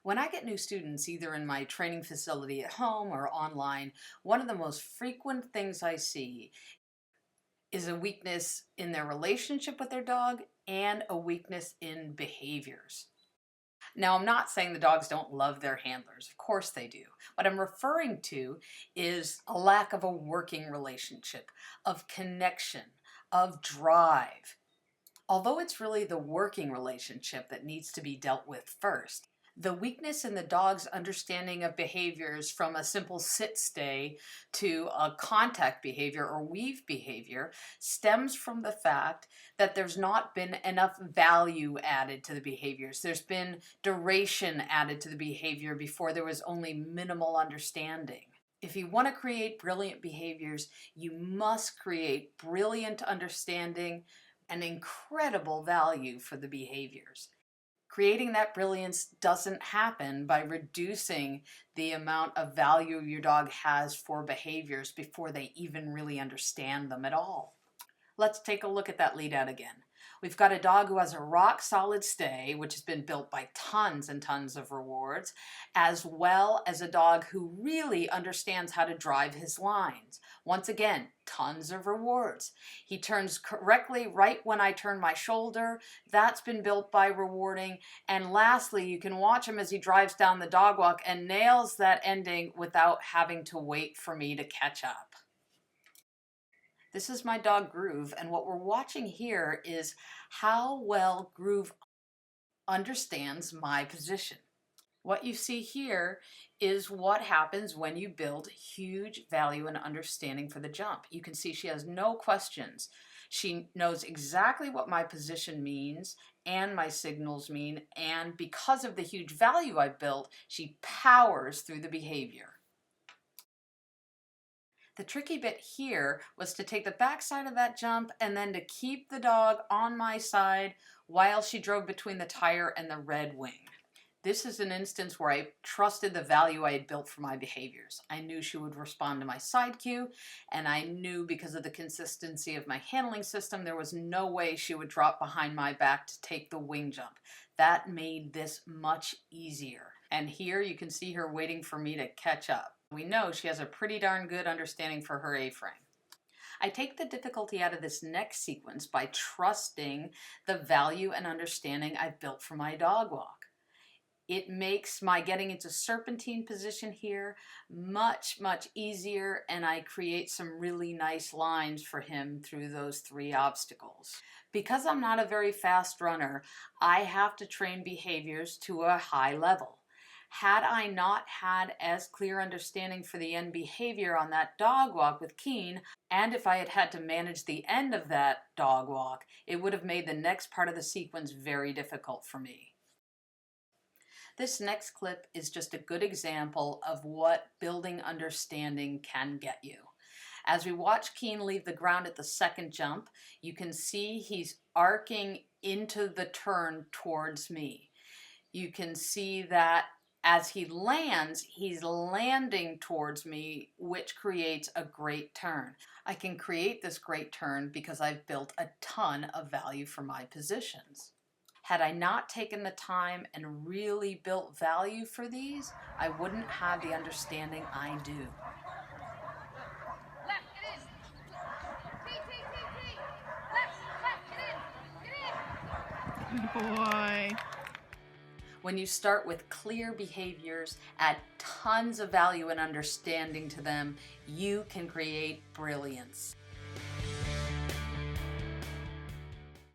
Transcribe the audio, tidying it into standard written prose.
When I get new students, either in my training facility at home or online, one of the most frequent things I see is a weakness in their relationship with their dog and a weakness in behaviors. Now, I'm not saying the dogs don't love their handlers. Of course they do. What I'm referring to is a lack of a working relationship, of connection, of drive. Although it's really the working relationship that needs to be dealt with first, the weakness in the dog's understanding of behaviors, from a simple sit-stay to a contact behavior or weave behavior, stems from the fact that there's not been enough value added to the behaviors. There's been duration added to the behavior before there was only minimal understanding. If you want to create brilliant behaviors, you must create brilliant understanding and incredible value for the behaviors. Creating that brilliance doesn't happen by reducing the amount of value your dog has for behaviors before they even really understand them at all. Let's take a look at that lead out again. We've got a dog who has a rock solid stay, which has been built by tons and tons of rewards, as well as a dog who really understands how to drive his lines. Once again, tons of rewards. He turns correctly right when I turn my shoulder. That's been built by rewarding. And lastly, you can watch him as he drives down the dog walk and nails that ending without having to wait for me to catch up. This is my dog Groove, and what we're watching here is how well Groove understands my position. What you see here is what happens when you build huge value and understanding for the jump. You can see she has no questions. She knows exactly what my position means and my signals mean, and because of the huge value I built, she powers through the behavior. The tricky bit here was to take the back side of that jump and then to keep the dog on my side while she drove between the tire and the red wing. This is an instance where I trusted the value I had built for my behaviors. I knew she would respond to my side cue, and I knew because of the consistency of my handling system, there was no way she would drop behind my back to take the wing jump. That made this much easier. And here you can see her waiting for me to catch up. We know she has a pretty darn good understanding for her A-frame. I take the difficulty out of this next sequence by trusting the value and understanding I've built for my dog walk. It makes my getting into serpentine position here much easier, and I create some really nice lines for him through those 3 obstacles. Because I'm not a very fast runner, I have to train behaviors to a high level. Had I not had as clear understanding for the end behavior on that dog walk with Keen, and if I had had to manage the end of that dog walk, it would have made the next part of the sequence very difficult for me. This next clip is just a good example of what building understanding can get you. As we watch Keen leave the ground at the second jump, you can see he's arcing into the turn towards me. You can see that as he lands, he's landing towards me, which creates a great turn. I can create this great turn because I've built a ton of value for my positions. Had I not taken the time and really built value for these, I wouldn't have the understanding I do. Left, get in. T, T, T, T. Left, get in. Get in. Good boy. When you start with clear behaviors, add tons of value and understanding to them, you can create brilliance.